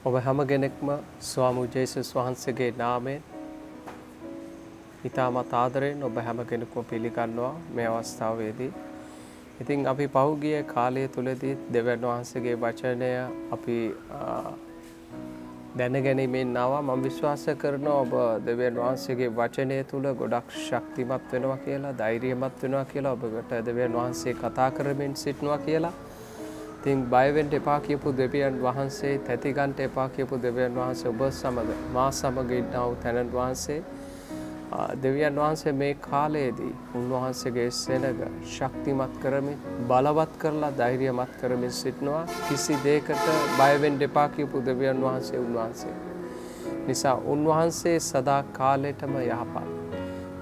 ඔබ හැම කෙනෙක්ම ස්වාමී ජේසුස් වහන්සේගේ නාමයෙන් ඉතාමත් ආදරෙන් ඔබ හැම කෙනෙක්ම පිළිගන්නවා මේ අවස්ථාවේදී. ඉතින් අපි පහුගිය කාලය තුලදී දෙවියන් වහන්සේගේ වචනය අපි දැනගැනීමෙන් ආවා. මම විශ්වාස කරනවා ඔබ දෙවියන් වහන්සේගේ වචනය තුල ගොඩක් ශක්තිමත් වෙනවා කියලා, ධෛර්යමත් වෙනවා කියලා, ඔබට දෙවියන් වහන්සේ කතා කරමින් සිටනවා කියලා. ඉතින් බය වෙන්න එපා කියපු දෙවියන් වහන්සේ, තැති ගන්න එපා කියපු දෙවියන් වහන්සේ ඔබ සමග මා සමග ඉන්නා වූ තැනන් වහන්සේ දෙවියන් වහන්සේ මේ කාලයේදී උන්වහන්සේගේ සෙනඟ ශක්තිමත් කරමින්, බලවත් කරලා, ධෛර්යමත් කරමින් සිටනවා. කිසි දෙයකට බය වෙන්න එපා කියපු දෙවියන් වහන්සේ උන්වහන්සේ. නිසා උන්වහන්සේ සදා කාලෙටම යහපත්.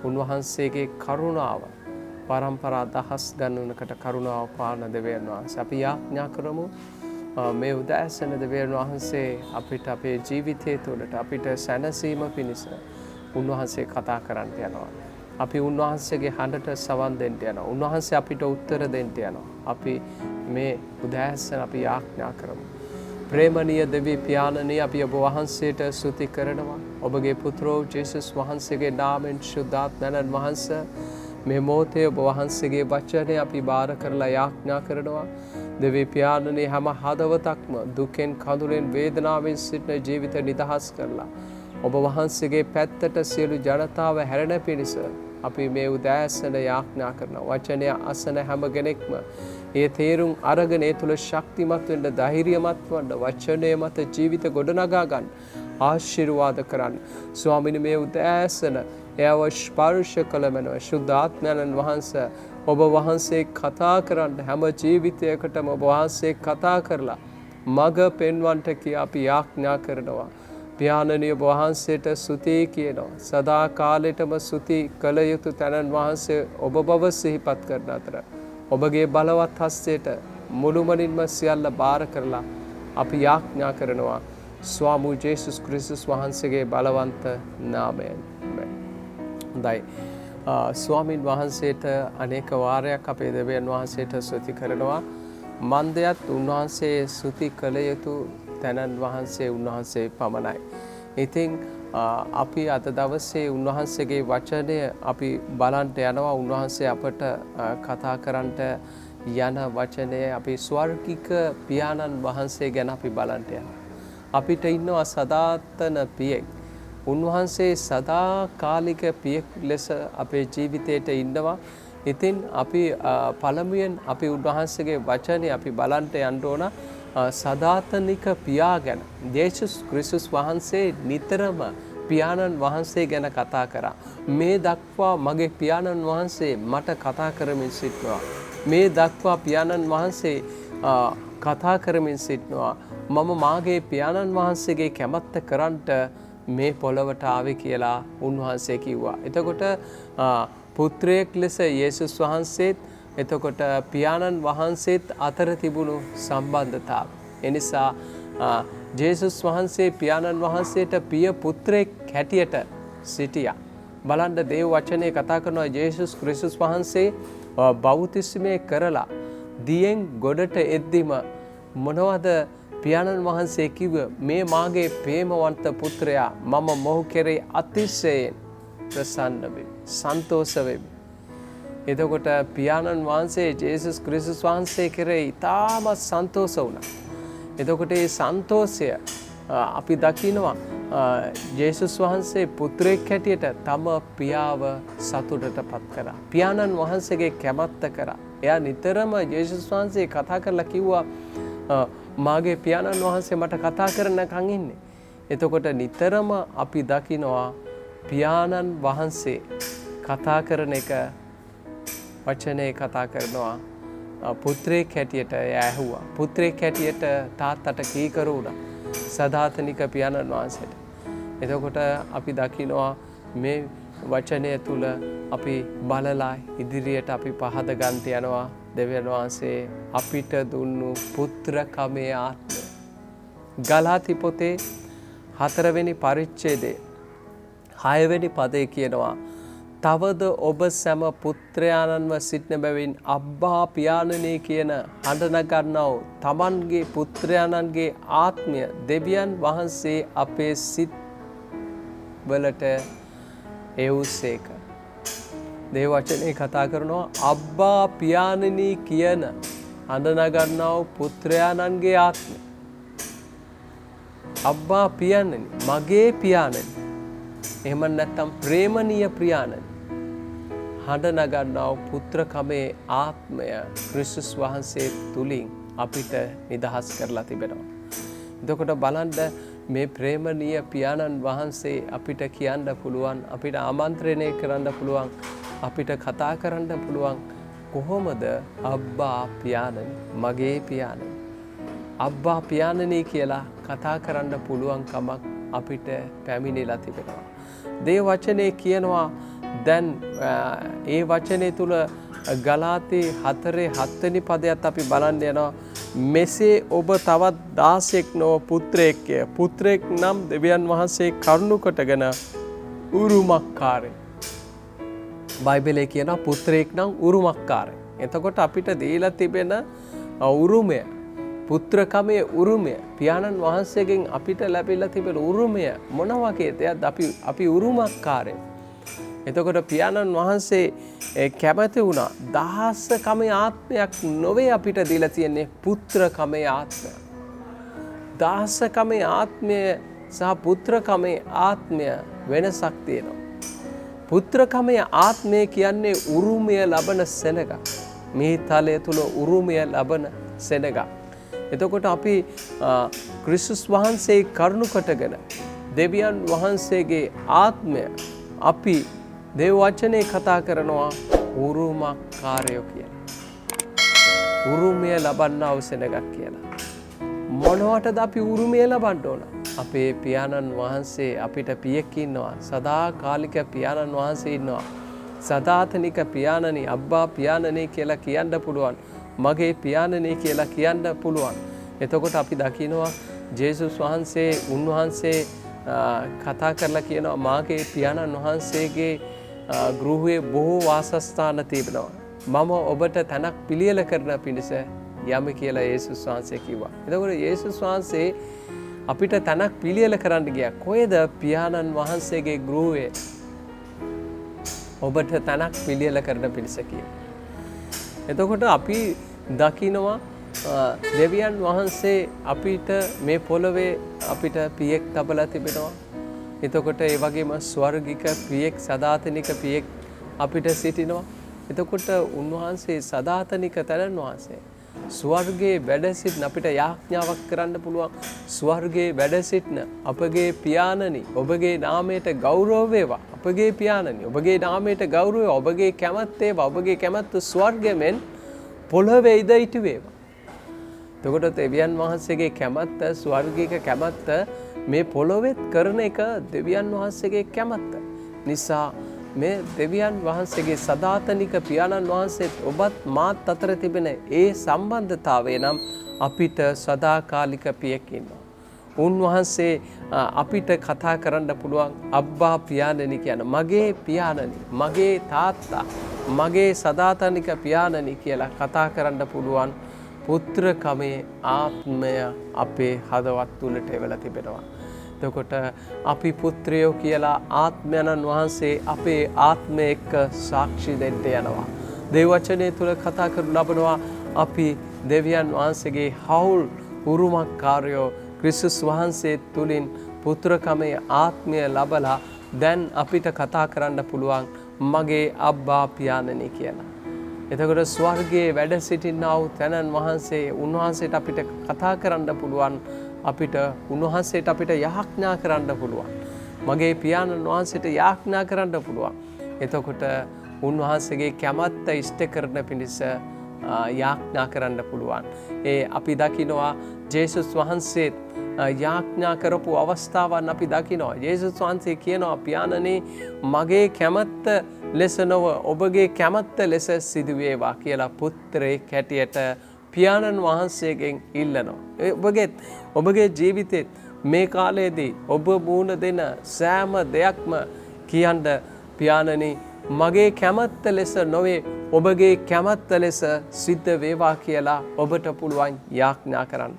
උන්වහන්සේගේ කරුණාව පරම්පරා දහස් ගණනකට කරුණාව පාන දෙවියන් වහන්සේ. අපි යාඥා කරමු මේ උදෑසන දෙවියන් වහන්සේ අපිට අපේ ජීවිතය තුළට අපිට සැනසීම පිණිස උන්වහන්සේ කතා කරන්න යනවා. අපි උන්වහන්සේගේ හඬට සවන් දෙන්න යනවා. උන්වහන්සේ අපිට උත්තර දෙන්න යනවා. අපි මේ උදෑසන අපි යාඥා කරමු. ප්‍රේමණීය දෙවි පියාණනි, අපි ඔබ වහන්සේට ස්තුති කරනවා. ඔබගේ පුත්‍රෝ ජේසුස් වහන්සේගේ නාමයෙන් සුද්ධාත්මයන් වහන්සේ මේ මොහොතේ ඔබ වහන්සේගේ වචනය අපි බාර කරලා යාඥා කරනවා. දෙවි පියාණනි, හැම හදවතක්ම දුකෙන්, කඳුලෙන්, වේදනාවෙන් සිටින ජීවිත නිදහස් කරලා ඔබ වහන්සේගේ පැත්තට සියලු ජනතාව හැරෙන පිණිස අපි මේ උදෑසන යාඥා කරනවා. වචනය අසන හැම කෙනෙක්ම ඒ තේරුම් අරගෙන ඒ තුල ශක්තිමත් වෙන්න, ධෛර්යමත් වෙන්න, වචනය මත ජීවිත ගොඩනගා ගන්න ආශිර්වාද කරන්න. ස්වාමීනි, මේ උදෑසන එයව ස්පර්ශ කළ මැනව සුද්ධාත්මයන් වහන්සේ ඔබ වහන්සේ කතා කරන්න, හැම ජීවිතයකටම ඔබ වහන්සේ කතා කරලා මඟ පෙන්වන්නට කියා අපි යාඥා කරනවා. පියාණනි, ඔබ වහන්සේට ස්තුති කියනවා. සදා කාලෙටම ස්තුති කළ යුතු තැනන් වහන්සේ ඔබ බව සිහිපත් කරන අතර ඔබගේ බලවත් හස්තයට මුළුමනින්ම සියල්ල බාර කරලා අපි යාඥා කරනවා ස්වාමී ජේසුස් ක්‍රිස්තුස් වහන්සේගේ බලවන්ත නාමයෙන්. හොඳයි. ස්වාමින් වහන්සේට අනේක වාරයක් අපේ දෙවියන් වහන්සේට ස්තුති කරනවා. මන්දයත් උන්වහන්සේ ස්තුති කළ යුතු තැනන් වහන්සේ උන්වහන්සේ පමණයි. ඉතින් අපි අද දවසේ උන්වහන්සේගේ වචනය අපි බලන්ට යනවා. උන්වහන්සේ අපට කතා කරන්නට යන වචනය අපි ස්වර්ගික පියාණන් වහන්සේ ගැන අපි බලන්ට යනවා. අපිට ඉන්නවා සදාතන පියෙක්. උන්වහන්සේ සදා කාලික පියෙක් ලෙස අපේ ජීවිතයට ඉන්නවා. ඉතින් අපි පළමුවෙන් අපි උන්වහන්සේගේ වචනය අපි බලන්ට යන්න ඕන. සදාතනික පියා ගැන ජේසුස් ක්‍රිස්තුස් වහන්සේ නිතරම පියාණන් වහන්සේ ගැන කතා කරා. මේ දක්වා මගේ පියාණන් වහන්සේ මට කතා කරමින් සිටනවා. මේ දක්වා පියාණන් වහන්සේ කතා කරමින් සිටනවා. මම මාගේ පියාණන් වහන්සේගේ කැමැත්ත කරන්නට මේ පොළවට ආවේ කියලා උන්වහන්සේ කිව්වා. එතකොට පුත්‍රයෙක් ලෙස යේසුස් වහන්සේත්, එතකොට පියාණන් වහන්සේත් අතර තිබුණු සම්බන්ධතාව. එනිසා ජේසුස් වහන්සේ පියාණන් වහන්සේට පිය පුත්‍රයෙක් හැටියට සිටියා. බලන්න දේව වචනේ කතා කරනවා ජේසුස් ක්‍රිස්තුස් වහන්සේ බෞතිස්මය කරලා දියෙන් ගොඩට එද්දිම මොනවද පියාණන් වහන්සේ කිව්ව? මේ මාගේ ප්‍රේමවන්ත පුත්‍රයා, මම මොහු කෙරෙහි අතිශයින් ප්‍රසන්න වෙමි, සන්තෝෂ වෙමි. එතකොට පියාණන් වහන්සේ ජේසුස් ක්‍රිස්තුස් වහන්සේ කෙරෙහි ඉතාමත් සන්තෝෂ වුණා. එතකොට මේ සන්තෝෂය අපි දකිනවා ජේසුස් වහන්සේ පුත්‍රයෙක් හැටියට තම පියාව සතුටටපත් කරා. පියාණන් වහන්සේගේ කැමැත්ත කරා. එයා නිතරම ජේසුස් වහන්සේ කතා කරලා කිව්වා මාගේ පියාණන් වහන්සේ මට කතා කරනකන් ඉන්නේ. එතකොට නිතරම අපි දකිනවා පියාණන් වහන්සේ කතා කරන එක, වචනේ කතා කරනවා. පුත්‍රයෙක් හැටියට ඇහුවා. පුත්‍රයෙක් හැටියට තාත්තට කීකරු වුණා සදාතනික පියාණන් වහන්සේට. එතකොට අපි දකිනවා මේ වචනය තුල අපි බලලා ඉදිරියට අපි පහද ගන්න යනවා. දෙවියන් වහන්සේ අපිට දුන්නු පුත්‍රකමේ ආත්මය. ගලාති පොතේ 4 වෙනි පරිච්ඡේදයේ 6 වෙනි පදේ කියනවා තවද ඔබ සැම පුත්‍රයාණන්ව සිටින බැවින් අබ්බා පියාණනි කියන හඬ නගන්නා වූ තමන්ගේ පුත්‍රයාණන්ගේ ආත්මය දෙවියන් වහන්සේ අපේ සිත් වලට එවුසේක. දේව වචනේ කතා කරනවා අබ්බා පියාණනි කියන හඬ නගන්නා වූ පුත්‍රයාණන්ගේ ආත්මය. අබ්බා පියාණනි මගේ පියාණනි. එහෙම නැත්නම් ප්‍රේමණීය ප්‍රියාණනි. හඬ නගන්නා වූ පුත්‍රකමේ ආත්මය ක්‍රිස්තුස් වහන්සේ තුලින් අපිට නිදහස් කරලා තිබෙනවා. එතකොට බලන්න මේ ප්‍රේමණීය පියාණන් වහන්සේ අපිට කියන්න පුළුවන්, අපිට ආමන්ත්‍රණය කරන්න පුළුවන්, අපිට කතා කරන්න පුළුවන් කොහොමද අබ්බා පියාණනි මගේ පියාණනි. අබ්බා පියාණනි කියලා කතා කරන්න පුළුවන් කමක් අපිට පැමිණිලා තිබෙනවා. දේව වචනේ කියනවා දැන් ඒ වචනේ තුල ගලාතී 4:7 වෙනි පදයට අපි බලන්න යනවා. මෙසේ ඔබ තවත් 16ක් නොව පුත්‍රයෙක්ය. පුත්‍රයෙක් නම් දෙවියන් වහන්සේ කරුණු කොටගෙන උරුමකාරය. බයිබලයේ කියනවා පුත්‍රයෙක් නම් උරුමකාරය. එතකොට අපිට දීලා තිබෙන උරුමය, පුත්‍රකමේ උරුමය, පියාණන් වහන්සේගෙන් අපිට ලැබිලා තිබෙන උරුමය මොන වගේ දෙයක්ද? අපි උරුමකාරයෝ. එතකොට පියාණන් වහන්සේ කැමති වුණා දහස්කමේ ආත්මයක් නොවේ අපිට දීලා තියෙන්නේ පුත්‍රකමේ ආත්මය. දහස්කමේ ආත්මය සහ පුත්‍රකමේ ආත්මය වෙනසක් තියෙනවා. පුත්‍රකමේ ආත්මය කියන්නේ උරුමය ලබන සෙනග. මේ තලය තුල උරුමය ලබන සෙනග. එතකොට අපි ක්‍රිස්තුස් වහන්සේ කරුණු කොටගෙන දෙවියන් වහන්සේගේ ආත්මය අපි දේව වචනේ කතා කරනවා උරුමකාරයෝ කියලා. උරුමය ලබන්නා වූ සෙනගක් කියලා. මොනවටද අපි උරුමය ලබන්න ඕන? අපේ පියාණන් වහන්සේ අපිට පියෙක් ඉන්නවා. සදාකාලික පියාණන් වහන්සේ ඉන්නවා. සදාතනික පියාණනි අබ්බා පියාණනි කියලා කියන්න පුළුවන්. මගේ පියාණනි කියලා කියන්න පුළුවන්. එතකොට අපි දකිනවා ජේසුස් වහන්සේ උන්වහන්සේ කතා කරලා කියනවා මාගේ පියාණන් වහන්සේගේ ගෘහයේ බොහෝ වාසස්ථාන තිබෙනවා. මම ඔබට තැනක් පිළියෙල කරන පිණිස යමි කියලා යේසුස් වහන්සේ කිව්වා. එතකොට යේසුස් වහන්සේ අපිට තැනක් පිළියෙල කරන්න ගියා. කොහෙද? පියාණන් වහන්සේගේ ගෘහයේ ඔබට තැනක් පිළියෙල කරන පිණිස කියලා. එතකොට අපි දකිනවා දෙවියන් වහන්සේ අපිට මේ පොළවේ අපිට පියෙක් තබලා තිබෙනවා. එතකොට ඒ වගේම ස්වර්ගික පියෙක්, සදාතනික පියෙක් අපිට සිටිනවා. එතකොට උන්වහන්සේ සදාතනික තැනන් වහන්සේ ස්වර්ගයේ වැඩ සිටින අපිට යාඥාවක් කරන්න පුළුවන්. ස්වර්ගයේ වැඩ සිටින අපගේ පියාණනි ඔබගේ නාමයට ගෞරව වේවා. අපගේ පියාණනි ඔබගේ නාමයට ගෞරව වේවා. ඔබගේ කැමැත්ත වේවා. ඔබගේ කැමැත්ත ස්වර්ගයෙන් පොළවේ ඉද ඉටු වේවා. එතකොට දෙවියන් වහන්සේගේ කැමැත්ත, ස්වර්ගික කැමැත්ත මේ පොළොවෙත් කරන එක දෙවියන් වහන්සේගේ කැමැත්ත. නිසා මේ දෙවියන් වහන්සේගේ සදාතනික පියාණන් වහන්සේත් ඔබත් මාත් අතර තිබෙන ඒ සම්බන්ධතාවය නම් අපිට සදාකාලික පියෙක් ඉන්නවා. උන්වහන්සේ අපිට කතා කරන්න පුළුවන් අබ්බා පියාණනි කියන මගේ පියාණනි, මගේ තාත්තා, මගේ සදාතනික පියාණනි කියලා කතා කරන්න පුළුවන් පුත්‍රකමේ ආත්මය අපේ හදවත් තුලට එවලා තිබෙනවා. එතකොට අපි පුත්‍රයෝ කියලා ආත්මයන්න් වහන්සේ අපේ ආත්මය එක්ක සාක්ෂි දෙන්න යනවා. දේව වචනේ තුල කතා කරන ලබනවා අපි දෙවියන් වහන්සේගේ හවුල් උරුමකාරයෝ ක්‍රිස්තුස් වහන්සේ තුලින් පුත්‍රකමේ ආත්මය ලබලා දැන් අපිට කතා කරන්න පුළුවන් මගේ අබ්බා පියාණනි කියලා. එතකොට ස්වර්ගයේ වැඩ සිටිනා වූ තැනන් වහන්සේ උන්වහන්සේට අපිට කතා කරන්න පුළුවන්. අපිට උන්වහන්සේට අපිට යාඥා කරන්න පුළුවන්. මගේ පියාණන් වහන්සේට යාඥා කරන්න පුළුවන්. එතකොට උන්වහන්සේගේ කැමැත්ත ඉෂ්ට කරන පිණිස යාඥා කරන්න පුළුවන්. ඒ අපි දකිනවා ජේසුස් වහන්සේ යාඥා කරපු අවස්ථාවන් අපි දකිනවා. ජේසුස් වහන්සේ කියනවා පියාණනි මගේ කැමැත්ත ලෙස නොව ඔබගේ කැමැත්ත ලෙස සිදු වේවා කියලා පුත්‍රයෙක් හැටියට පියාණන් වහන්සේගෙන් ඉල්ලනවා. ඔබගේ ජීවිතෙත් මේ කාලයේදී ඔබ මුණ දෙන සෑම දෙයක්ම කියන්න පියාණනි මගේ කැමැත්ත ලෙස නොවේ ඔබගේ කැමැත්ත ලෙස සිද්ධ වේවා කියලා ඔබට පුළුවන් යාඥා කරන්න.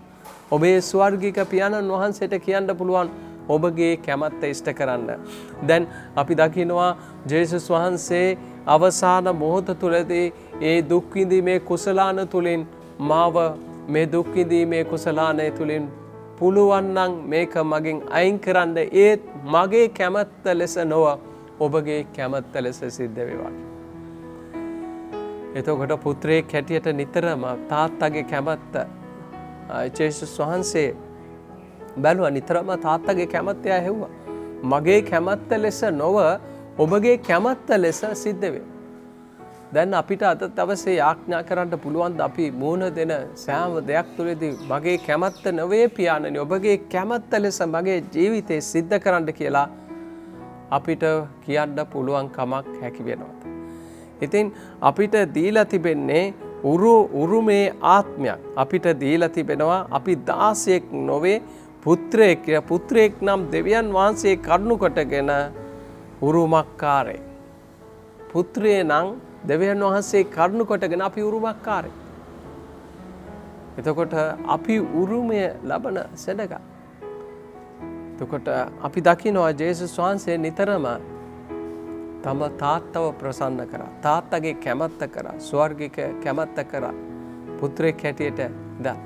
ඔබේ ස්වර්ගික පියාණන් වහන්සේට කියන්න පුළුවන් ඔබගේ කැමැත්ත ඉෂ්ට කරන්න. දැන් අපි දකිනවා ජේසුස් වහන්සේ අවසාන මොහොත තුලදී ඒ දුක් විඳීමේ කුසලාන තුලින් මාව මේ දුක් විඳීමේ කුසලානය තුලින් පුළුවන් නම් මේක මගෙන් අයින් කරන්න ඒත් මගේ කැමැත්ත ලෙස නොව ඔබගේ කැමැත්ත ලෙස සිද්ධ වේවා. එතකොට පුත්‍රයෙක් හැටියට නිතරම තාත්තගේ කැමැත්ත ජේසුස් වහන්සේ බැලුවා නිතරම තාත්තගේ කැමැත්ත ඇහුවා. මගේ කැමැත්ත ලෙස නොව ඔබගේ කැමැත්ත ලෙස සිද්ධ වේ. දැන් අපිට අද දවසේ යාඥා කරන්න පුළුවන් අපි මූණ දෙන සෑම දෙයක් තුළදී මගේ කැමැත්ත නොවේ පියාණනි ඔබගේ කැමැත්ත ලෙස මගේ ජීවිතේ සිද්ධ කරන්න කියලා අපිට කියන්න පුළුවන් කමක් හැකි වෙනවා. ඉතින් අපිට දීලා තිබෙන්නේ උරුමේ ආත්මයක්. අපිට දීලා තිබෙනවා අපි දාසයෙක් නොවේ පුත්‍රයෙක් නම් දෙවියන් වහන්සේ කරුණු කොටගෙන උරුමකාරයෙක්. පුත්‍රයෙ නම් දෙවියන් වහන්සේ කරුණු කොටගෙන අපි උරුමකාරයෙක්. එතකොට අපි උරුමය ලබන සෙනග. එතකොට අපි දකිනවා ජේසුස් වහන්සේ නිතරම තම තාත්තව ප්‍රසන්න කරා. තාත්තගේ කැමැත්ත කරා. ස්වර්ගික කැමැත්ත කරා. පුත්‍රයෙක් හැටියට දැන්.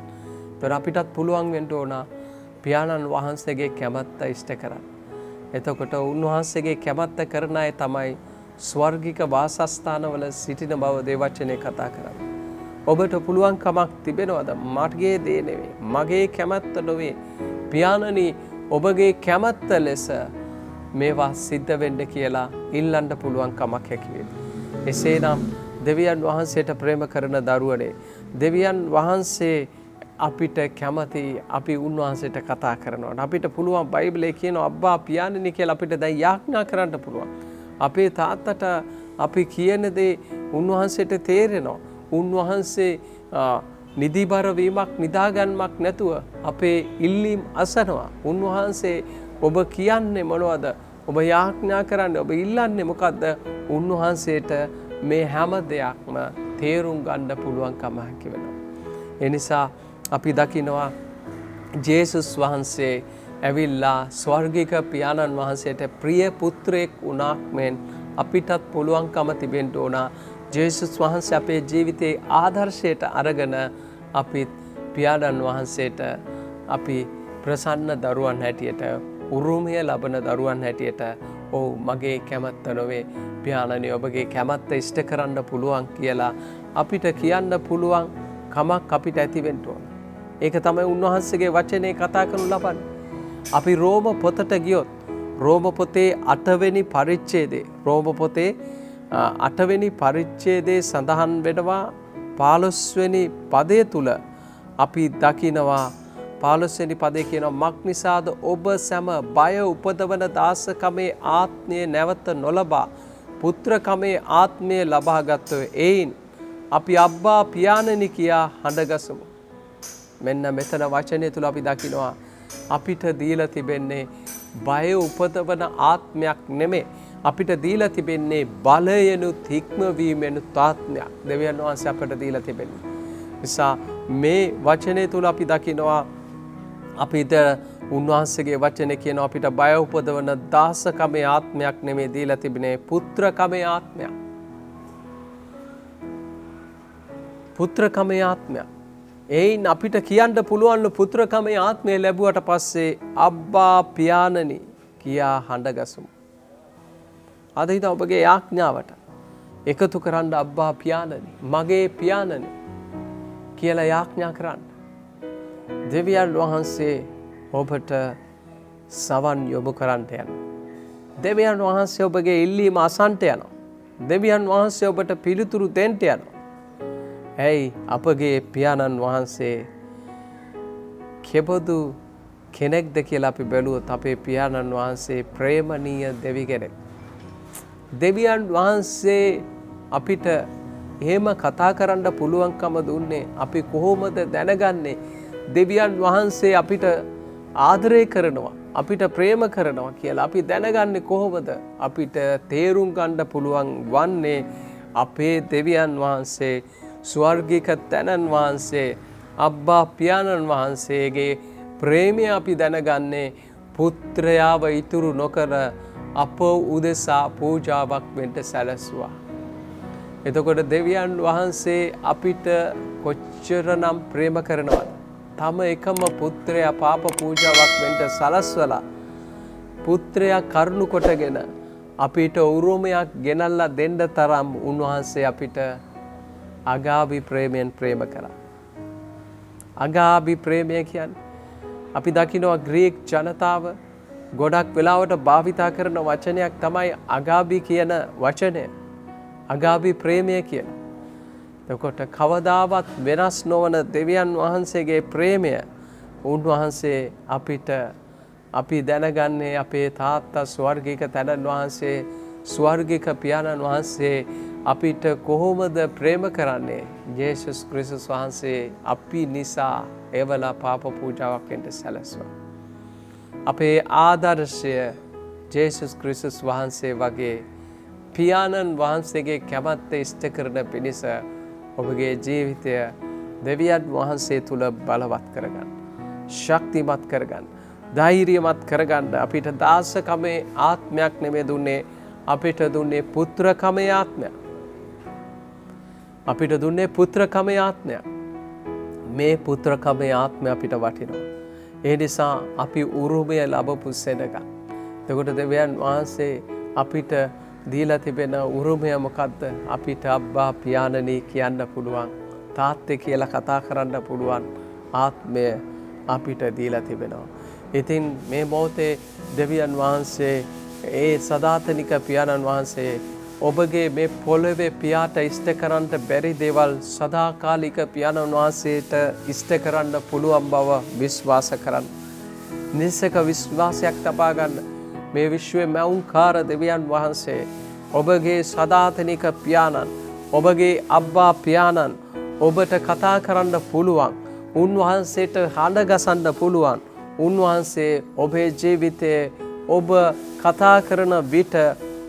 ඒතර අපිටත් පුළුවන් වෙන්න ඕන පියාණන් වහන්සේගේ කැමැත්ත ඉෂ්ට කරන්න. එතකොට උන්වහන්සේගේ කැමැත්ත කරන අය තමයි ස්වර්ගික වාසස්ථානවල සිටින බව දේවචනේ කතා කරන්නේ. ඔබට පුළුවන් කමක් තිබෙනවද? මගේ දේ නෙවෙයි. මගේ කැමැත්ත නොවේ. පියාණනි ඔබගේ කැමැත්ත ලෙස මේවා සිද්ධ වෙන්න කියලා ඉල්ලන්න පුළුවන් කමක් හැකි වෙයි. එසේනම් දෙවියන් වහන්සේට ප්‍රේම කරන දරුවනේ දෙවියන් වහන්සේ අපිට කැමති අපි උන්වහන්සේට කතා කරනවා. අපිට පුළුවන් බයිබලයේ කියන අබ්බා පියාණනි කියලා අපිට දැන් යාඥා කරන්න පුළුවන්. අපේ තාත්තට අපි කියන දේ උන්වහන්සේට තේරෙනවා. උන්වහන්සේ නිදිබර වීමක් නිදාගන්මක් නැතුව අපේ ඉල්ලීම් අසනවා. උන්වහන්සේ ඔබ කියන්නේ මොනවද? ඔබ යාඥා කරන්නේ ඔබ ඉල්ලන්නේ මොකද්ද? උන්වහන්සේට මේ හැම දෙයක්ම තේරුම් ගන්න පුළුවන්කම හැකි වෙනවා. ඒ නිසා අපි දකිනවා ජේසුස් වහන්සේ ඇවිල්ලා ස්වර්ගික පියාණන් වහන්සේට ප්‍රිය පුත්‍රයෙක් වුණාක් මෙන් අපිටත් පුළුවන්කම තිබෙන්න ඕන ජේසුස් වහන්සේ අපේ ජීවිතයේ ආදර්ශයට අරගෙන අපි පියාණන් වහන්සේට අපි ප්‍රසන්න දරුවන් හැටියට උරුමය ලබන දරුවන් හැටියට ඔව් මගේ කැමැත්ත නොවේ පියාණනි ඔබගේ කැමැත්ත ඉෂ්ට කරන්න පුළුවන් කියලා අපිට කියන්න පුළුවන් කමක් අපිට ඇති වෙන්න ඕන. ඒක තමයි උන්වහන්සේගේ වචනේ කතා කරනු ලබන්නේ. අපි රෝම පොතට ගියොත් රෝම පොතේ 8 වෙනි පරිච්ඡේදයේ රෝම පොතේ 8 වෙනි පරිච්ඡේදයේ සඳහන් වෙනවා 15 වෙනි පදය තුල අපි දකිනවා 15 වෙනි පදේ කියනවා මක්නිසාද ඔබ සැම බය උපදවන දාසකමේ ආත්මය නැවත නොලබා පුත්‍රකමේ ආත්මය ලබාගත්තෝ එයින් අපි අබ්බා පියාණනි කියා හඬගසමු. මෙන්න මෙතන වචනය තුල අපි දකිනවා අපිට දීලා තිබෙන්නේ බය උපදවන ආත්මයක් නෙමෙයි. අපිට දීලා තිබෙන්නේ බලයෙනුත් හික්මවීමෙනුත් ආත්මයක්. දෙවියන් වහන්සේ අපට දීලා තිබෙන්නේ. නිසා මේ වචනය තුල අපි දකිනවා අපිට උන්වහන්සේගේ වචනේ කියනවා අපිට බය උපදවන දාසකමේ ආත්මයක් නෙමෙයි දීලා තිබෙන්නේ පුත්‍රකමේ ආත්මයක්. පුත්‍රකමේ ආත්මයක්. එයින් අපිට කියන්න පුළුවන් පුත්‍රකමේ ආත්මය ලැබුවට පස්සේ අබ්බා පියාණනි කියා හඬගසමු. අද හිත ඔබගේ යාඥාවට එකතු කරන්න අබ්බා පියාණනි මගේ පියාණනි කියලා යාඥා කරන්න. දෙවියන් වහන්සේ ඔබට සවන් යොමු කරන්නට යනවා. දෙවියන් වහන්සේ ඔබගේ ඉල්ලීම අසන්නට යනවා. දෙවියන් වහන්සේ ඔබට පිළිතුරු දෙන්න යනවා. ඇයි අපගේ පියාණන් වහන්සේ කෙබඳු කෙනෙක්ද කියලා අපි බැලුවොත් අපේ පියාණන් වහන්සේ ප්‍රේමණීය දෙවි කෙනෙක්. දෙවියන් වහන්සේ අපිට එහෙම කතා කරන්න පුළුවන්කම දුන්නේ අපි කොහොමද දැනගන්නේ දෙවියන් වහන්සේ අපිට ආදරය කරනවා අපිට ප්‍රේම කරනවා කියලා අපි දැනගන්නේ කොහොමද? අපිට තේරුම් ගන්න පුළුවන් වන්නේ අපේ දෙවියන් වහන්සේ ස්වර්ගික තැනන් වහන්සේ අබ්බා පියාණන් වහන්සේගේ ප්‍රේමය අපි දැනගන්නේ පුත්‍රයාව ඉතුරු නොකර අප උදෙසා පූජාවක් වෙන්න සැලසුවා. එතකොට දෙවියන් වහන්සේ අපිට කොච්චරනම් ප්‍රේම කරනවද? තම එකම පුත්‍රයා පාප පූජාවක් වෙන්න සලස්වලා පුත්‍රයා කරුණු කොටගෙන අපිට උරුමයක් ගෙනල්ලා දෙන්න තරම් උන්වහන්සේ අපිට අගාබි ප්‍රේමයෙන් ප්‍රේම කරා. අගාබි ප්‍රේමය කියන්නේ අපි දකිනවා ග්‍රීක ජනතාව ගොඩක් වෙලාවට භාවිතා කරන වචනයක් තමයි අගාබි කියන වචනය. අගාබි ප්‍රේමය කියන. එතකොට කවදාවත් වෙනස් නොවන දෙවියන් වහන්සේගේ ප්‍රේමය උන්වහන්සේ අපිට අපි දැනගන්නේ අපේ තාත්තා ස්වර්ගික තැනන් වහන්සේ ස්වර්ගික පියාණන් වහන්සේ අපිට කොහොමද ප්‍රේම කරන්නේ? යේසුස් ක්‍රිස්තුස් වහන්සේ අපි නිසා එවලා පාප පූජාවක් වෙන්න සැලසුවා. අපේ ආදර්ශය යේසුස් ක්‍රිස්තුස් වහන්සේ වගේ පියාණන් වහන්සේගේ කැමැත්ත ඉෂ්ට කරන පිණිස ඔබගේ ජීවිතය දෙවියන් වහන්සේ තුල බලවත් කරගන්න, ශක්තිමත් කරගන්න, ධෛර්යමත් කරගන්න. අපිට දාසකමේ ආත්මයක් නෙමෙයි දුන්නේ, අපිට දුන්නේ පුත්‍රකමේ ආත්මයක්. අපිට දුන්නේ පුත්‍රකමේ ආත්මයක්. මේ පුත්‍රකමේ ආත්මය අපිට වටිනවා. ඒ නිසා අපි උරුමය ලැබපු සෙනග. එතකොට දෙවියන් වහන්සේ අපිට දීලා තිබෙන උරුමය මොකද්ද? අපිට අබ්බා පියාණනි කියන්න පුළුවන්, තාත්තේ කියලා කතා කරන්න පුළුවන් ආත්මය අපිට දීලා තිබෙනවා. ඉතින් මේ මොහොතේ දෙවියන් වහන්සේ ඒ සදාතනික පියාණන් වහන්සේ ඔබගේ මේ පොළවේ පියාට ඉෂ්ට කරන්න බැරි දේවල් සදාකාලික පියාණන් වහන්සේට ඉෂ්ට කරන්න පුළුවන් බව විශ්වාස කරන්න. නිසක විශ්වාසයක් තබා ගන්න. මේ විශ්වයේ මෞංකාර දෙවියන් වහන්සේ ඔබගේ සදාතනික පියාණන්, ඔබගේ අබ්බා පියාණන් ඔබට කතා කරන්න පුළුවන්. උන්වහන්සේට හඬ ගසන්න පුළුවන්. උන්වහන්සේ ඔබේ ජීවිතයේ ඔබ කතා කරන විට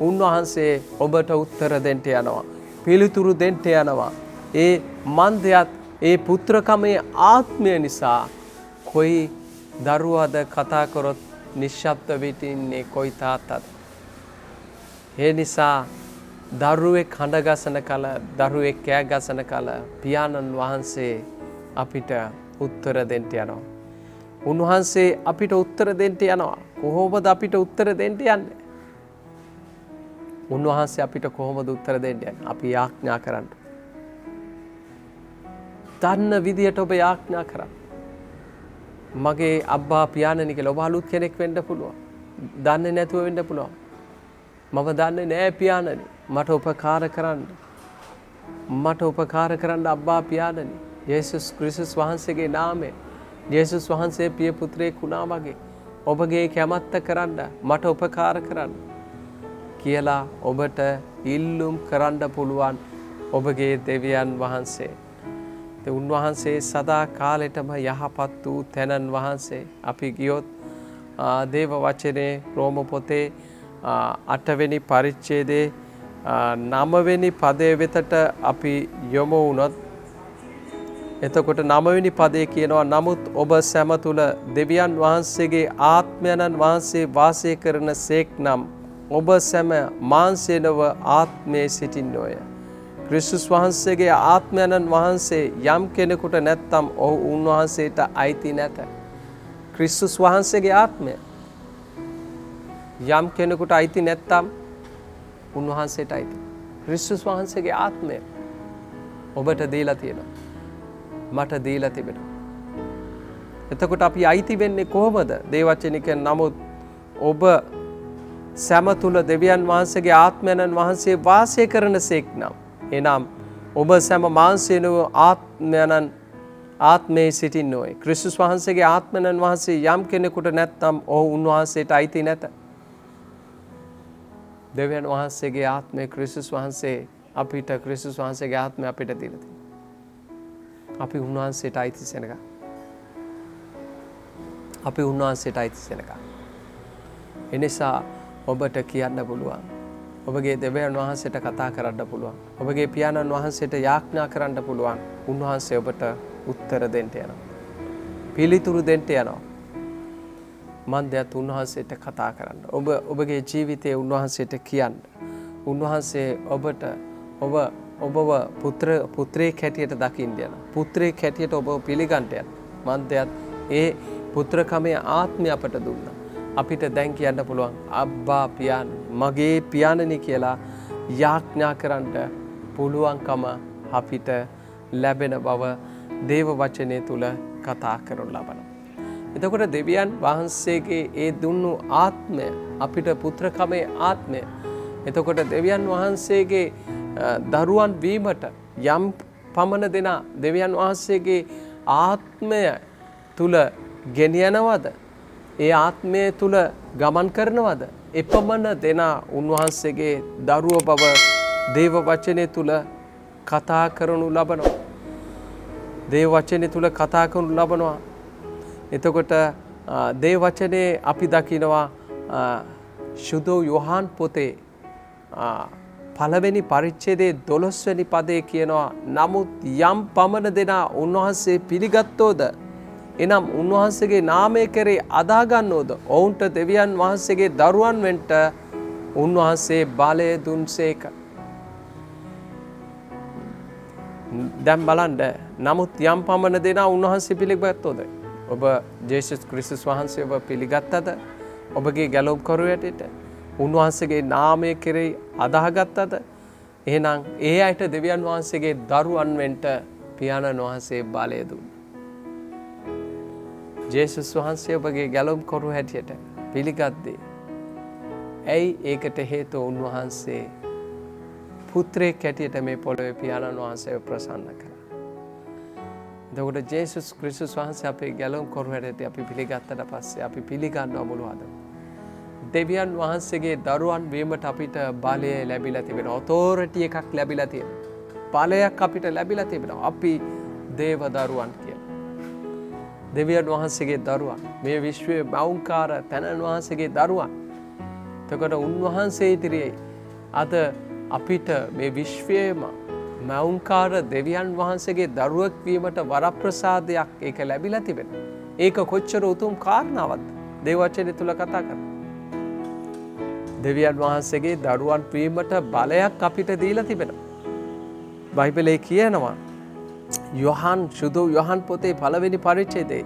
උන්වහන්සේ ඔබට උත්තර දෙන්න යනවා, පිළිතුරු දෙන්න යනවා. ඒ මන්දයත් ඒ පුත්‍රකමේ ආත්මය නිසා කොයි දරුවාද කතා කරොත් නිශ්ශබ්ද විටින්නේ කොයි තාත්තද? ඒ නිසා දරුවෙක් හඬ ගසන කල, දරුවෙක් කෑ ගසන කල පියාණන් වහන්සේ අපිට උත්තර දෙන්න යනවා. උන්වහන්සේ අපිට උත්තර දෙන්න යනවා. කොහොමද අපිට උත්තර දෙන්න යන්නේ? උන්වහන්සේ අපිට කොහොමද උත්තර දෙන්න යන්නේ? අපි යාඥා කරන්න. දන්න විදියට ඔබ යාඥා කරන්න. මගේ අබ්බා පියාණනි කියලා. ඔබ අලුත් කෙනෙක් වෙන්න පුළුවන්. දන්නේ නැතුව වෙන්න පුළුවන්. මම දන්නේ නෑ පියාණනි. මට උපකාර කරන්න. මට උපකාර කරන්න අබ්බා පියාණනි. යේසුස් ක්‍රිස්තුස් වහන්සේගේ නාමයෙන්. යේසුස් වහන්සේ පිය පුත්‍රයෙක් වුණා වගේ ඔබගේ කැමැත්ත කරන්න, මට උපකාර කරන්න කියලා ඔබට ඉල්ලුම් කරන්න පුළුවන් ඔබගේ දෙවියන් වහන්සේ. උන්වහන්සේ සදා කාලෙටම යහපත් වූ තැනන් වහන්සේ. අපි ගියොත් දේව වචනේ රෝම පොතේ 8 වෙනි පරිච්ඡේදයේ 9 වෙනි පදයේ වෙතට අපි යොමු වුණොත්, එතකොට 9 වෙනි පදයේ කියනවා, නමුත් ඔබ සැම තුල දෙවියන් වහන්සේගේ ආත්මයන්න් වහන්සේ වාසය කරන සේක් නම් ඔබ සැම මාංශයනව ආත්මයේ සිටින්නෝය. ක්‍රිස්තුස් වහන්සේගේ ආත්මයන්න් වහන්සේ යම් කෙනෙකුට නැත්නම් ඔහු උන්වහන්සේට අයිති නැත. ක්‍රිස්තුස් වහන්සේගේ ආත්මය යම් කෙනෙකුට අයිති නැත්නම් උන්වහන්සේට අයිති. ක්‍රිස්තුස් වහන්සේගේ ආත්මය ඔබට දීලා තියෙනවා, මට දීලා තිබෙනවා. එතකොට අපි අයිති වෙන්නේ කොහොමද? දේවචනික නමුත් ඔබ සැම තුල දෙවියන් වහන්සේගේ ආත්මයන්න් වහන්සේ වාසය කරන සේක් නම්, එනම් ඔබ සැම මාංශයන ආත්මයන්න් ආත්මයේ සිටින්නෝයි. ක්‍රිස්තුස් වහන්සේගේ ආත්මයන්න් වහන්සේ යම් කෙනෙකුට නැත්නම් ඔහු උන්වහන්සේට අයිති නැත. දෙවියන් වහන්සේගේ ආත්මය ක්‍රිස්තුස් වහන්සේ අපිට, ක්‍රිස්තුස් වහන්සේගේ ආත්මය අපිට දීලා තියෙනවා. අපි උන්වහන්සේට අයිති සෙනග. අපි උන්වහන්සේට අයිති සෙනග. එනිසා ඔබට කියන්න පුළුවන්. ඔබගේ දෙවියන් වහන්සේට කතා කරන්න පුළුවන්. ඔබගේ පියාණන් වහන්සේට යාඥා කරන්න පුළුවන්. උන්වහන්සේ ඔබට උත්තර දෙන්න යනවා. පිළිතුරු දෙන්න යනවා. මන්දයත් උන්වහන්සේට කතා කරන්න. ඔබගේ ජීවිතයේ උන්වහන්සේට කියන්න. උන්වහන්සේ ඔබට ඔබව පුත්‍රයෙක් හැටියට දකින්න යනවා. පුත්‍රයෙක් හැටියට ඔබව පිළිගන්න යනවා. මන්දයත් ඒ පුත්‍රකමේ ආත්මය අපට දුන්නා. අපිට දැන් කියන්න පුළුවන් අබ්බා පියාණන් මගේ පියාණනි කියලා යාඥා කරන්න පුළුවන්කම අපිට ලැබෙන බව දේව වචනේ තුල කතා කරනු ලබනවා. එතකොට දෙවියන් වහන්සේගේ ඒ දුන්නු ආත්මය අපිට පුත්‍රකමේ ආත්මය. එතකොට දෙවියන් වහන්සේගේ දරුවන් වීමට යම් පමණ දෙනා දෙවියන් වහන්සේගේ ආත්මය තුල ගෙනියනවද? ඒ ආත්මය තුල ගමන් කරනවද? එපමණ දෙනා උන්වහන්සේගේ දරුව බව දේව වචනේ තුල කතා කරනු ලබනවා. දේව වචනේ තුල කතා කරනු ලබනවා. එතකොට දේව වචනේ අපි දකිනවා සුදු යෝහන් පොතේ පළවෙනි පරිච්ඡේදයේ 12 වෙනි පදයේ කියනවා නමුත් යම් පමණ දෙනා උන්වහන්සේ පිළිගත්තෝද එනම් උන්වහන්සේගේ නාමය කෙරේ අදා ගන්නෝද ඔවුන්ට දෙවියන් වහන්සේගේ දරුවන් වෙන්න උන්වහන්සේ බලය දුන්සේක. දැන් බලන්න නමුත් යම් පමණ දෙනා උන්වහන්සේ පිළිගත්තෝද ඔබ ජේසුස් ක්‍රිස්තුස් වහන්සේ ඔබ පිළිගත්තද ඔබගේ ගැලවුම්කරුවයට උන්වහන්සේගේ නාමය කෙරෙහි අදාහගත්තද එහෙනම් ඒ අයට දෙවියන් වහන්සේගේ දරුවන් වෙන්න පියාණන් වහන්සේ බලය දුන්නා. ජේසුස් වහන්සේ ඔබගේ ගැලවුම්කරුව හැටියට පිළිගත්තේ ඇයි ඒකට හේතුව උන්වහන්සේ පුත්‍රයෙක් හැටියට මේ පොළොවේ පියාණන් වහන්සේව ප්‍රසන්න කළා. එතකොට ජේසුස් ක්‍රිස්තුස් වහන්සේ අපේ ගැලවුම්කරුව හැටියට අපි පිළිගත්තට පස්සේ අපි පිළිගන්නවා මොනවද? දෙවියන් වහන්සේගේ දරුවන් වීමට අපිට බලය ලැබිලා තිබෙනවා. ඔතොරිටි එකක් ලැබිලා තියෙනවා. බලයක් අපිට ලැබිලා තිබෙනවා. අපි දේව දරුවන් කියලා. දෙවියන් වහන්සේගේ දරුවන්. මේ විශ්වයේ මෞංකාර තනන් වහන්සේගේ දරුවන්. එතකොට උන්වහන්සේ ඉදිරියේ අද අපිට මේ විශ්වයේම මෞංකාර දෙවියන් වහන්සේගේ දරුවෙක් වීමට වරප්‍රසාදයක් ඒක ලැබිලා තිබෙනවා. ඒක කොච්චර උතුම් කාරණාවක්ද? දේව වචනේ තුල කතා කරනවා. දෙවියන් වහන්සේගේ දරුවන් වීමට බලයක් අපිට දීලා තිබෙනවා. බයිබලයේ කියනවා සුදු යෝහන් පොතේ පළවෙනි පරිච්ඡේදයේ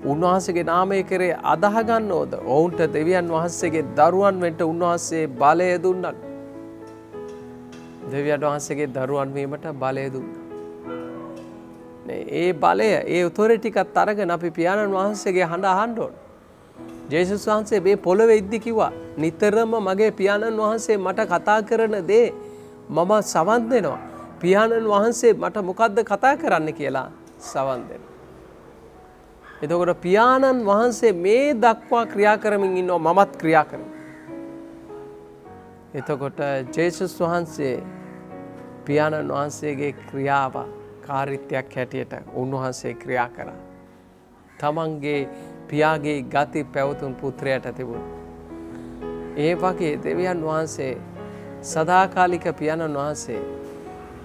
උන්වහන්සේගේ නාමය කෙරේ අදාහ ගන්නෝද ඔවුන්ට දෙවියන් වහන්සේගේ දරුවන් වෙන්න උන්වහන්සේ බලය දුන්නා. දෙවියන් වහන්සේගේ දරුවන් වීමට බලය දුන්නා. ඒ බලය ඒ ඔතොරිටි එකත් අරගෙන අපි පියාණන් වහන්සේගේ හඬ අහන්න ඕන. ජේසුස් වහන්සේ මේ පොළොවේ ඉද්දි කිව්වා නිතරම මගේ පියාණන් වහන්සේ මට කතා කරන දේ මම සවන් දෙනවා. පියාණන් වහන්සේ මට මොකද්ද කතා කරන්න කියලා සවන් දෙනවා. එතකොට පියාණන් වහන්සේ මේ දක්වා ක්‍රියා කරමින් ඉන්නවා මමත් ක්‍රියා කරනවා. එතකොට ජේසුස් වහන්සේ පියාණන් වහන්සේගේ ක්‍රියාව කාර්යයක් හැටියට උන්වහන්සේ ක්‍රියා කරා. තමන්ගේ පියාගේ ගති පැවතුම් පුත්‍රයාට තිබුණා. ඒ වගේ දෙවියන් වහන්සේ සදාකාලික පියාණන් වහන්සේ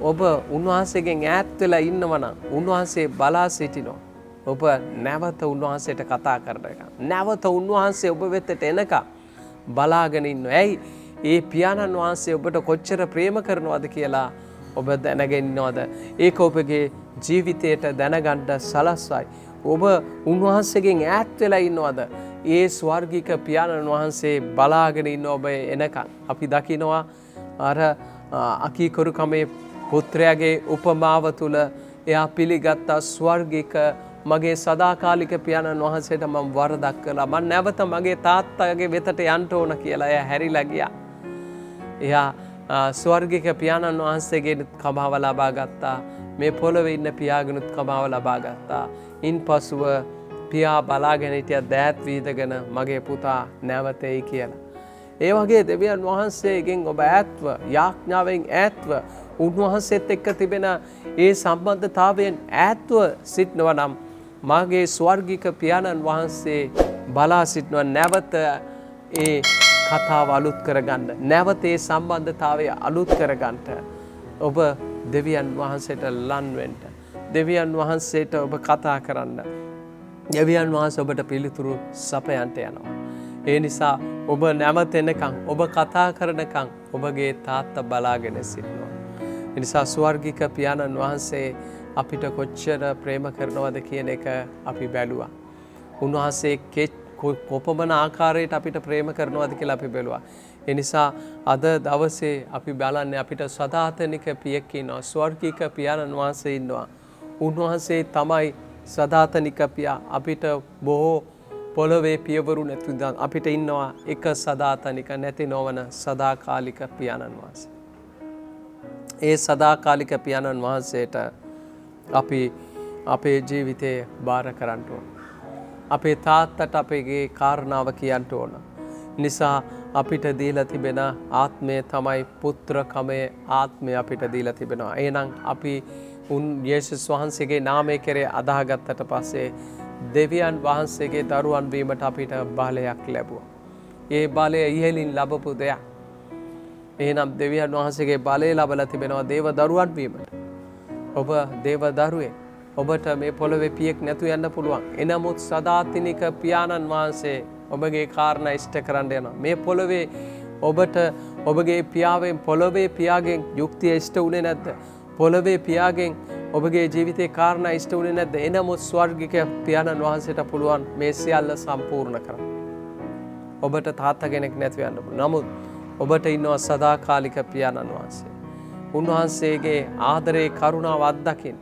ඔබ උන්වහන්සේගෙන් ඈත් වෙලා ඉන්නවා නම් උන්වහන්සේ බලා සිටිනවා. ඔබ නැවත උන්වහන්සේට කතා කරන එක. නැවත උන්වහන්සේ ඔබ වෙතට එනකම් බලාගෙන ඉන්නවා. ඇයි? ඒ පියාණන් වහන්සේ ඔබට කොච්චර ප්‍රේම කරනවද කියලා ඔබ දැනගෙන ඉන්නවද? ඒක ඔබගේ ජීවිතයට දැනගන්න සලස්වයි. ඔබ උන්වහන්සේගෙන් ඈත් වෙලා ඉන්නවද? ඒ ස්වර්ගික පියාණන් වහන්සේ බලාගෙන ඉන්න ඔබ එනකම් අපි දකිනවා අර අකීකරුකමේ පුත්‍රයාගේ උපමාව තුළ එයා පිළිගත්තා ස්වර්ගික මගේ සදාකාලික පියාණන් වහන්සේට මම වරදක් කළා. මම නැවත මගේ තාත්තාගේ වෙතට යන්න ඕන කියලා එයා හැරිලා ගියා. එයා ස්වර්ගික පියාණන් වහන්සේගේ කමාව ලබා ගත්තා. මේ පොළොවේ ඉන්න පියාගෙනුත් කමාව ලබා ගත්තා. ඉන්පසුව පියා බලාගෙන හිටියා දෑත් වීදගෙන මගේ පුතා නැවතෙයි කියලා. ඒ වගේ දෙවියන් වහන්සේගෙන් ඔබ ඈත්ව යාඥාවෙන් ඈත්ව උන්වහන්සේත් එක්ක තිබෙන ඒ සම්බන්ධතාවයෙන් ඈත්ව සිටනවා නම් මාගේ ස්වර්ගික පියාණන් වහන්සේ බලා සිටනවා නැවත ඒ කතාව අලුත් කරගන්න. නැවත ඒ සම්බන්ධතාවය අලුත් කරගන්න. ඔබ දෙවියන් වහන්සේට ලන් වෙන්න. දෙවියන් වහන්සේට ඔබ කතා කරන්න. දෙවියන් වහන්සේ ඔබට පිළිතුරු සපයන්ට යනවා. ඒ නිසා ඔබ නැවතෙනකම් ඔබ කතා කරනකම් ඔබගේ තාත්තා බලාගෙන සිටිනවා. ඒ නිසා ස්වර්ගික පියාණන් වහන්සේ අපිට කොච්චර ප්‍රේම කරනවද කියන එක අපි බැලුවා. උන්වහන්සේ කොපමණ ආකාරයට අපිට ප්‍රේම කරනවද කියලා අපි බැලුවා. ඒ නිසා අද දවසේ අපි බලන්නේ අපිට සදාතනික පියෙක් ඉන්නවා. ස්වර්ගික පියාණන් වහන්සේ ඉන්නවා. උන්වහන්සේ තමයි සදාතනික පියා. අපිට බොහෝ පොළොවේ පියවරු නැති අපිට ඉන්නවා එක සදාතනික නැති නොවන සදාකාලික පියාණන් වහන්සේ. ඒ සදාකාලික පියාණන් වහන්සේට අපි අපේ ජීවිතේ බාර කරන්න ඕන. අපේ තාත්තට අපේගේ කාරණාව කියන්න ඕන. නිසා අපිට දීලා තිබෙන ආත්මය තමයි පුත්‍රකමේ ආත්මය අපිට දීලා තිබෙනවා. එහෙනම් අපි යේසුස් වහන්සේගේ නාමය කෙරේ අදාහගත්තට පස්සේ දෙවියන් වහන්සේගේ දරුවන් වීමට අපිට බලයක් ලැබුවා. ඒ බලය ඉහළින් ලැබපු දෙයක්. එහෙනම් දෙවියන් වහන්සේගේ බලය ලැබලා තිබෙනවා දේව දරුවන් වීමට. ඔබ දේව දරුවෙක්. ඔබට මේ පොළොවේ පියෙක් නැතු යන්න පුළුවන්. එනමුත් සදාතනික පියාණන් වහන්සේ ඔබගේ කාරණා ඉෂ්ට කරන්න යනවා. මේ පොළොවේ ඔබට ඔබගේ පියාවෙන් පොළොවේ පියාගෙන් යුක්තිය ඉෂ්ට වුණේ නැද්ද? පොළොවේ පියාගෙන් ඔබගේ ජීවිතේ කාරණා ඉෂ්ට වුණේ නැද්ද? එනමුත් ස්වර්ගික පියාණන් වහන්සේට පුළුවන් මේ සියල්ල සම්පූර්ණ කරන්න. ඔබට තාත්තා කෙනෙක් නැතු යන්න පුළුවන්. නමුත් ඔබට ඉන්නවා සදාකාලික පියාණන් වහන්සේ. උන්වහන්සේගේ ආදරේ කරුණාව අත්දකින්න.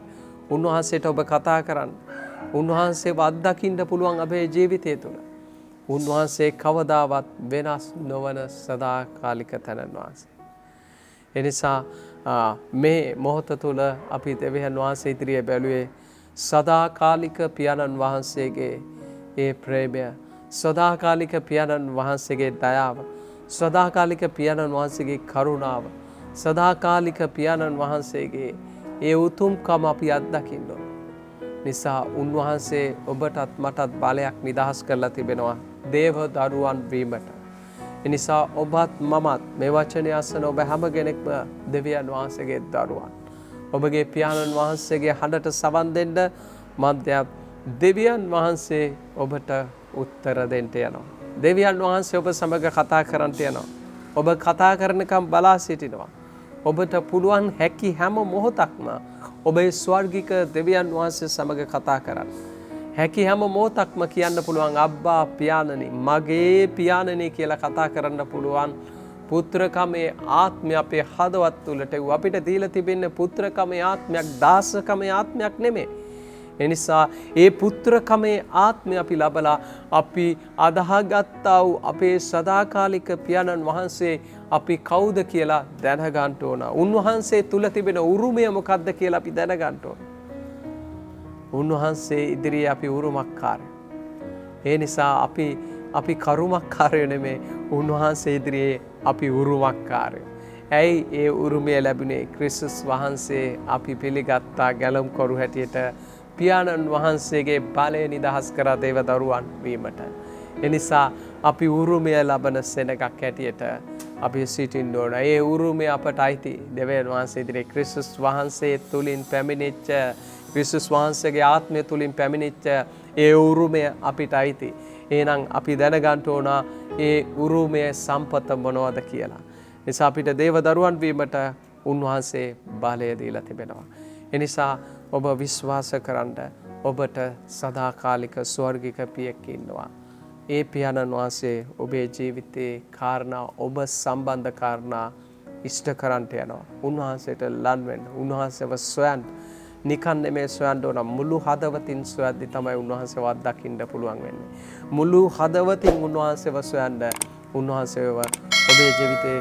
උන්වහන්සේට ඔබ කතා කරන්න. උන්වහන්සේව අත්දකින්න පුළුවන් අපේ ජීවිතය තුළ. උන්වහන්සේ කවදාවත් වෙනස් නොවන සදාකාලික තැනන් වහන්සේ. එනිසා මේ මොහොත තුළ අපි දෙවියන් වහන්සේ ඉදිරියේ බැලුවේ සදාකාලික පියාණන් වහන්සේගේ ඒ ප්‍රේමය, සදාකාලික පියාණන් වහන්සේගේ දයාව, සදාකාලික පියාණන් වහන්සේගේ කරුණාව, සදාකාලික පියාණන් වහන්සේගේ ඒ උතුම්කම අපි අත්දකින්න ඕන. නිසා උන්වහන්සේ ඔබටත් මටත් බලයක් නිදහස් කරලා තිබෙනවා දේව දරුවන් වීමට. එනිසා ඔබත් මමත් මේ වචනය අසන ඔබ හැම කෙනෙක්ම දෙවියන් වහන්සේගේ දරුවන්. ඔබගේ පියාණන් වහන්සේගේ හඬට සවන් දෙන්න මන්දයක් දෙවියන් වහන්සේ ඔබට උත්තර දෙන්න යනවා. දෙවියන් වහන්සේ ඔබ සමග කතා කරන්න යනවා. ඔබ කතා කරනකම් බලා සිටිනවා. ඔබට පුළුවන් හැකි හැම මොහොතක්ම ඔබේ ස්වර්ගික දෙවියන් වහන්සේ සමග කතා කරන්න. හැකි හැම මොහොතක්ම කියන්න පුළුවන් අබ්බා පියාණනි, මගේ පියාණනි කියලා කතා කරන්න පුළුවන් පුත්‍රකමේ ආත්මය අපේ හදවත් තුළට අපිට දීලා තිබෙන්නේ පුත්‍රකමේ ආත්මයක්, දාසකමේ ආත්මයක් නෙමෙයි. එනිසා ඒ පුත්‍රකමේ ආත්මය අපි ලබලා අපි අදහාගත්තා වූ අපේ සදාකාලික පියාණන් වහන්සේ අපි කවුද කියලා දැනගන්න ඕන. උන්වහන්සේ තුල තිබෙන උරුමය මොකක්ද කියලා අපි දැනගන්න ඕන. උන්වහන්සේ ඉදිරියේ අපි උරුමකාරයෝ. ඒ නිසා අපි කරුමකාරයෝ නෙමේ, උන්වහන්සේ ඉදිරියේ අපි උරුමකාරයෝ. ඇයි ඒ උරුමය ලැබුණේ? ක්‍රිස්තුස් වහන්සේ අපි පිළිගත්තා ගැලම් කරු හැටියට පියාණන් වහන්සේගේ බලය නිදහස් කරා දේව දරුවන් වීමට. එනිසා අපි උරුමය ලබන සෙනගක් හැටියට අපි සිටින්න ඕන. ඒ උරුමය අපට අයිති. දෙවියන් වහන්සේ ඉදිරියේ ක්‍රිස්තුස් වහන්සේ තුලින් පැමිණිච්ච, ක්‍රිස්තුස් වහන්සේගේ ආත්මය තුලින් පැමිණිච්ච ඒ උරුමය අපිට අයිති. එහෙනම් අපි දැනගන්න ඕන ඒ උරුමයේ සම්පත මොනවද කියලා. නිසා අපිට දේව දරුවන් වීමට උන්වහන්සේ බලය දීලා තිබෙනවා. එනිසා ඔබ විශ්වාස කරන්න ඔබට සදාකාලික ස්වර්ගික පියෙක් ඉන්නවා. ඒ පියාණන් වහන්සේ ඔබේ ජීවිතේ කාරණා, ඔබ සම්බන්ධ කාරණා ඉෂ්ට කරන්නට යනවා. උන්වහන්සේට ලන් වෙන්න, උන්වහන්සේව සොයන්න. නිකන් නෙමෙයි සොයන්න ඕන, මුළු හදවතින් සොයද්දි තමයි උන්වහන්සේව අත්දකින්න පුළුවන් වෙන්නේ. මුළු හදවතින් උන්වහන්සේව සොයන්න, උන්වහන්සේව ඔබේ ජීවිතේ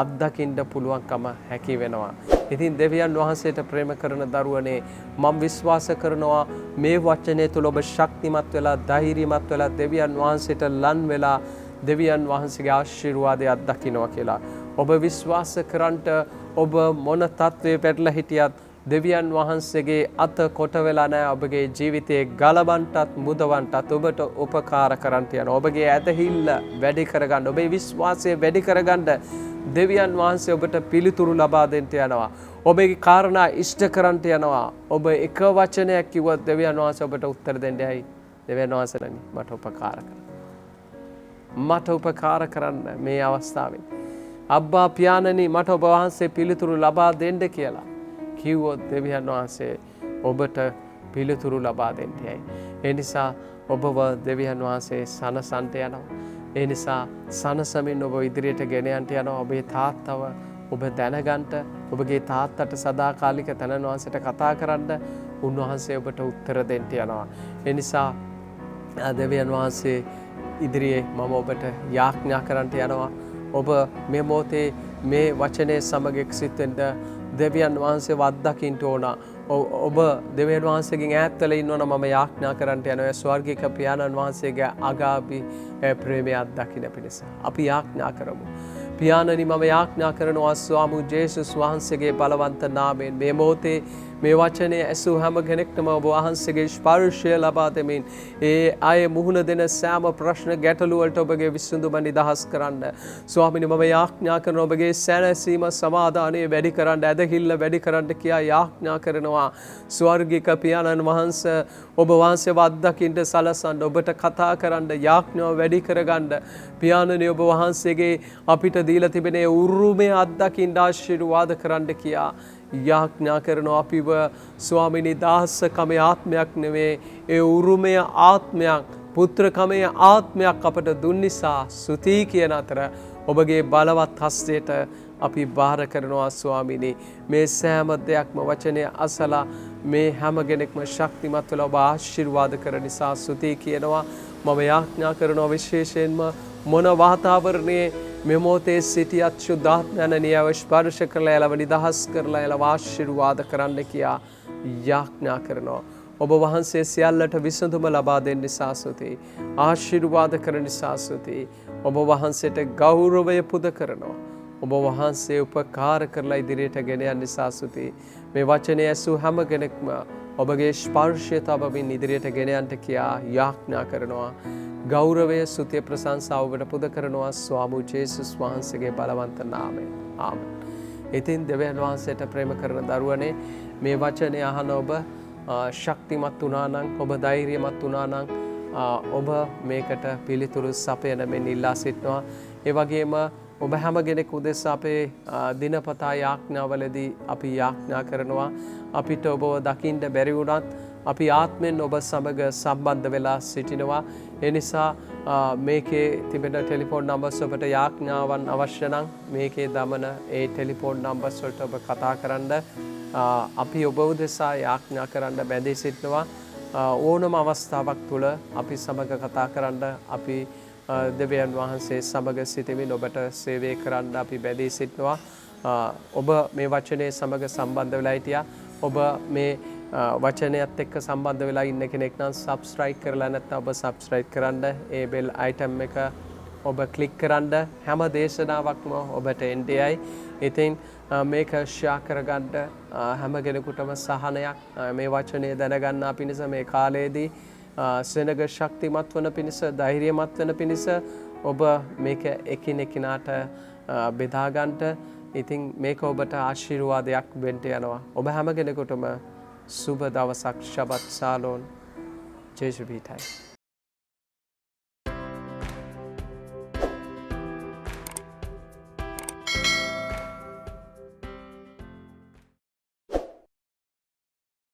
අත්දකින්න පුළුවන්කම හැකි වෙනවා. ඉතින් දෙවියන් වහන්සේට ප්‍රේම කරන දරුවනේ, මම විශ්වාස කරනවා මේ වචනේ තුල ඔබ ශක්තිමත් වෙලා, ධෛර්යමත් වෙලා දෙවියන් වහන්සේට ලන් වෙලා දෙවියන් වහන්සේගේ ආශිර්වාදය අත්දකින්නවා කියලා. ඔබ විශ්වාස කරන්ට ඔබ මොන තත්ත්වයේ පැටලලා හිටියත් දෙවියන් වහන්සේගේ අත කොට වෙලා නැහැ. ඔබගේ ජීවිතයේ ගලවන්නටත් මුදවන්නටත් ඔබට උපකාර කරන්නට යන ඔබගේ ඇදහිල්ල වැඩි කරගන්න ඔබේ විශ්වාසය වැඩි කරගන්න දෙවියන් වහන්සේ ඔබට පිළිතුරු ලබා දෙන්න යනවා. ඔබේ කාරණා ඉෂ්ට කරන්නට යනවා. ඔබ එක වචනයක් කිව්වොත් දෙවියන් වහන්සේ ඔබට උත්තර දෙන්නයි. දෙවියන් වහන්සේනනි මට උපකාර කරන්න. මට උපකාර කරන්න මේ අවස්ථාවේ. අබ්බා පියාණනි මට ඔබ වහන්සේ පිළිතුරු ලබා දෙන්න කියලා කිව්වොත් දෙවියන් වහන්සේ ඔබට පිළිතුරු ලබා දෙන්නයි. ඒ නිසා ඔබව දෙවියන් වහන්සේ සනසන්ට යනවා. ඒ නිසා සනසමින් ඔබ ඉදිරියට ගෙන යන්න යනවා. ඔබේ තාත්තව ඔබ දැනගන්න ඔබගේ තාත්තට සදාකාලික තනන් වහන්සේට කතා කරන්න උන්වහන්සේ ඔබට උත්තර දෙන්න යනවා. ඒ නිසා දෙවියන් වහන්සේ ඉදිරියේ මම ඔබට යාඥා කරන්නට යනවා. ඔබ මේ මොහොතේ මේ වචනේ සමග එක්සිත වෙන්න දෙවියන් වහන්සේ වද්දකින්න ඕන. ඔබ දෙවියන් වහන්සේගෙන් ඈත් වෙලා ඉන්නවනම් මම යාඥා කරන්නට යනවා ස්වර්ගික පියාණන් වහන්සේගේ අගාපි ප්‍රේමය අත්දකින්න පිණිස. අපි යාඥා කරමු. පියාණනි මම යාඥා කරනවා ස්වාමි ජේසුස් වහන්සේගේ බලවන්ත නාමයෙන් මේ මොහොතේ මේ වචනේ ඇසූ හැම කෙනෙක්ටම ඔබ වහන්සේගේ ස්පර්ශය ලබා දෙමින් ඒ අය මුහුණ දෙන සෑම ප්‍රශ්න ගැටලු වලට ඔබගේ විසඳුම නිදහස් කරන්න. ස්වාමිනේ මම යාඥා කරන ඔබගේ සැනසීම සමාදානය වැඩි කරන්න ඇදහිල්ල වැඩි කරන්න කියා යාඥා කරනවා. ස්වර්ගික පියාණන් වහන්සේ ඔබ වහන්සේව අත්දකින්න සලසන්න ඔබට කතා කරන්න යාඥාව වැඩි කරගන්න පියාණනි ඔබ වහන්සේගේ අපිට දීලා තිබෙන ඒ උරුමය අත්දකින්න ආශිර්වාද කරන්න කියා යාඥා කරනවා. අපිව ස්වාමිනී දාසකමේ ආත්මයක් නෙවෙයි ඒ උරුමය ආත්මයක් පුත්‍රකමේ ආත්මයක් අපට දුන් නිසා ස්තුති කියන අතර ඔබගේ බලවත් හස්තයට අපි බාර කරනවා ස්වාමිනී. මේ සෑම දෙයක්ම වචනය අසලා මේ හැම කෙනෙක්ම ශක්තිමත් වෙලා ඔබ ආශිර්වාද කර නිසා ස්තුති කියනවා. මම යාඥා කරනවා විශේෂයෙන්ම මොන වාතාවරණයේ මේ මොහොතේ සිටියත් ශුද්ධාත්මයන්ව ස්පර්ශ කරලා එළව නිදහස් කරලා එළව ආශිර්වාද කරන්න කියා යාඥා කරනවා. ඔබ වහන්සේ සියල්ලට විසඳුම ලබා දෙන්න නිසා ස්තුතියි. ආශිර්වාද කරන නිසා ස්තුතියි. ඔබ වහන්සේට ගෞරවය පුද කරනවා. ඔබ වහන්සේ උපකාර කරලා ඉදිරියට ගෙන යන නිසා ස්තුතියි. මේ වචනේ ඇසූ හැම කෙනෙක්ම ඔබගේ ස්පර්ශය තබමින් ඉදිරියට ගෙන යන්නට කියා යාඥා කරනවා. ගෞරවය ස්තුතිය ප්‍රශංසාව ඔබට පුද කරනවා ස්වාමි ජේසුස් වහන්සේගේ බලවන්ත නාමයෙන්. ආමෙන්. ඉතින් දෙවියන් වහන්සේට ප්‍රේම කරන දරුවනේ මේ වචනේ අහන ඔබ ශක්තිමත් වුණා නම් ඔබ ධෛර්යමත් වුණා නම් ඔබ මේකට පිළිතුරු සපයන මෙන් ඉල්ලා සිටනවා. ඒ වගේම ඔබ හැම කෙනෙක් උදෙසා අපේ දිනපතා යාඥාවලදී අපි යාඥා කරනවා අපිට ඔබව දකින්න බැරි වුණත් අපි ආත්මෙන් ඔබ සමග සම්බන්ධ වෙලා සිටිනවා. ඒ නිසා මේකේ තිබෙන ටෙලිෆෝන් නම්බර්ස් ඔබට යාඥාවන් අවශ්‍ය නම් මේකේ දමන ඒ ටෙලිෆෝන් නම්බර්ස් වලට ඔබ කතා කරන්න. අපි ඔබ උදෙසා යාඥා කරන්න බැඳී සිටිනවා. ඕනම අවස්ථාවක් තුළ අපි සමග කතා කරන්න අපි දෙවියන් වහන්සේ සමග සිටමින් ඔබට සේවය කරන්න අපි බැඳී සිටිනවා. ඔබ මේ වචනේ සමග සම්බන්ධ වෙලා හිටියා. ඔබ මේ වචනයත් එක්ක සම්බන්ධ වෙලා ඉන්න කෙනෙක් නම් සබ්ස්ක්‍රයිබ් කරලා නැත්නම් ඔබ සබ්ස්ක්‍රයිබ් කරන්න. ඒ බෙල් අයිටම් එක ඔබ ක්ලික් කරන්න. හැම දේශනාවක්ම ඔබට එන්නේයි. ඉතින් මේක ෂෙයා කරගන්න හැම කෙනෙකුටම සහනයක් මේ වචනේ දැනගන්න පිණිස මේ කාලයේදී සෙනග ශක්තිමත් වන පිණිස ධෛර්යමත් වන පිණිස ඔබ මේක එකිනෙකිනාට බෙදා ගන්නට. ඉතින් මේක ඔබට ආශිර්වාදයක් වෙන්න යනවා. ඔබ හැම කෙනෙකුටම සුබ දවසක්. ශබත් ශාලෝම්. ජේසුස් වීතයි.